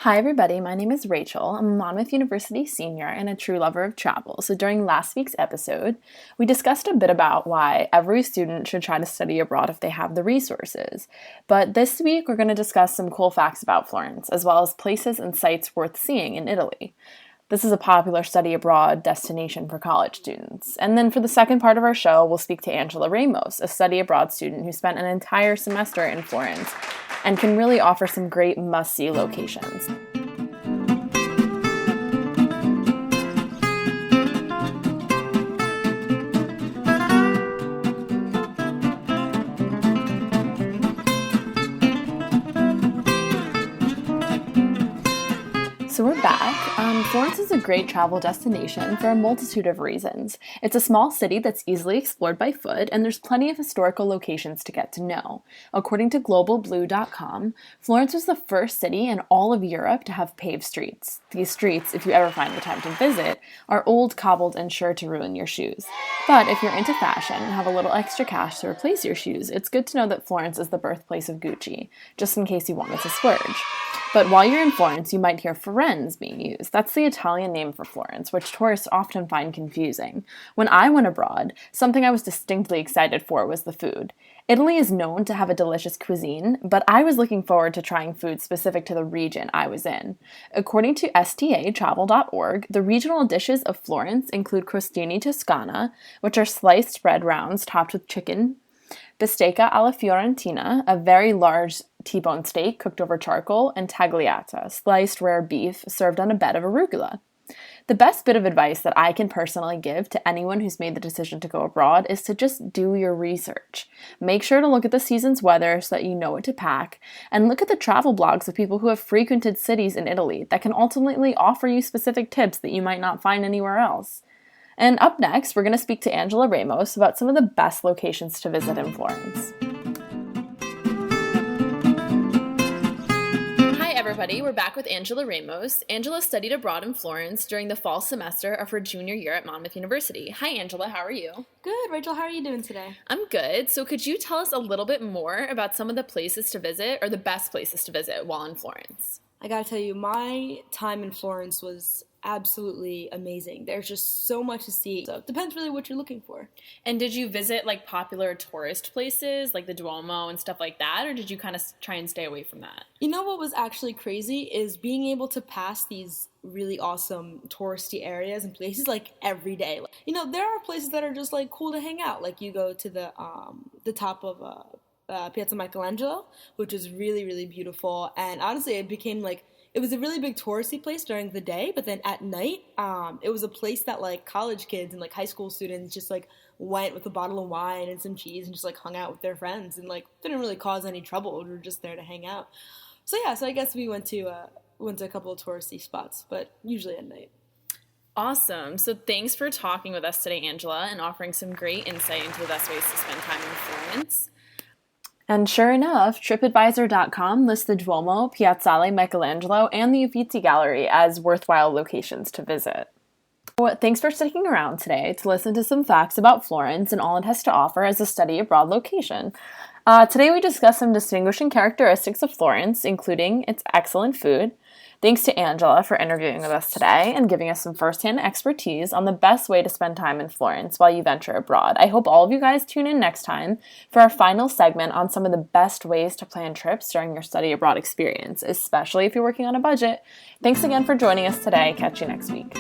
Hi everybody, my name is Rachel. I'm a Monmouth University senior and a true lover of travel. So during last week's episode, we discussed a bit about why every student should try to study abroad if they have the resources. But this week we're going to discuss some cool facts about Florence, as well as places and sites worth seeing in Italy. This is a popular study abroad destination for college students. And then for the second part of our show, we'll speak to Angela Ramos, a study abroad student who spent an entire semester in Florence and can really offer some great must-see locations. So we're back. Florence is a great travel destination for a multitude of reasons. It's a small city that's easily explored by foot, and there's plenty of historical locations to get to know. According to globalblue.com, Florence was the first city in all of Europe to have paved streets. These streets, if you ever find the time to visit, are old, cobbled, and sure to ruin your shoes. But if you're into fashion and have a little extra cash to replace your shoes, it's good to know that Florence is the birthplace of Gucci, just in case you wanted to splurge. But while you're in Florence, you might hear Florence being used. That's the Italian name for Florence, which tourists often find confusing. When I went abroad, something I was distinctly excited for was the food. Italy is known to have a delicious cuisine, but I was looking forward to trying food specific to the region I was in. According to statravel.org, the regional dishes of Florence include crostini toscana, which are sliced bread rounds topped with chicken, bistecca alla fiorentina, a very large T-bone steak cooked over charcoal, and tagliata, sliced rare beef served on a bed of arugula. The best bit of advice that I can personally give to anyone who's made the decision to go abroad is to just do your research. Make sure to look at the season's weather so that you know what to pack, and look at the travel blogs of people who have frequented cities in Italy that can ultimately offer you specific tips that you might not find anywhere else. And up next, we're going to speak to Angela Ramos about some of the best locations to visit in Florence. Hi everybody, we're back with Angela Ramos. Angela studied abroad in Florence during the fall semester of her junior year at Monmouth University. Hi Angela, how are you? Good, Rachel, how are you doing today? I'm good. So could you tell us a little bit more about some of the places to visit, or the best places to visit while in Florence? I gotta tell you, my time in Florence was absolutely amazing. There's just so much to see. So it depends really what you're looking for. And did you visit like popular tourist places like the Duomo and stuff like that, or did you kind of try and stay away from that? You know what was actually crazy is being able to pass these really awesome touristy areas and places like every day. You know, there are places that are just like cool to hang out. Like you go to the top of Piazza Michelangelo, which is really, really beautiful. And honestly, it was a really big touristy place during the day, but then at night, it was a place that like college kids and like high school students just like went with a bottle of wine and some cheese and just like hung out with their friends and like didn't really cause any trouble. We were just there to hang out. So yeah, so I guess we went to a couple of touristy spots, but usually at night. Awesome. So thanks for talking with us today, Angela, and offering some great insight into the best ways to spend time in Florence. And sure enough, TripAdvisor.com lists the Duomo, Piazzale Michelangelo, and the Uffizi Gallery as worthwhile locations to visit. Well, thanks for sticking around today to listen to some facts about Florence and all it has to offer as a study abroad location. Today we discuss some distinguishing characteristics of Florence, including its excellent food. Thanks to Angela for interviewing with us today and giving us some firsthand expertise on the best way to spend time in Florence while you venture abroad. I hope all of you guys tune in next time for our final segment on some of the best ways to plan trips during your study abroad experience, especially if you're working on a budget. Thanks again for joining us today. Catch you next week.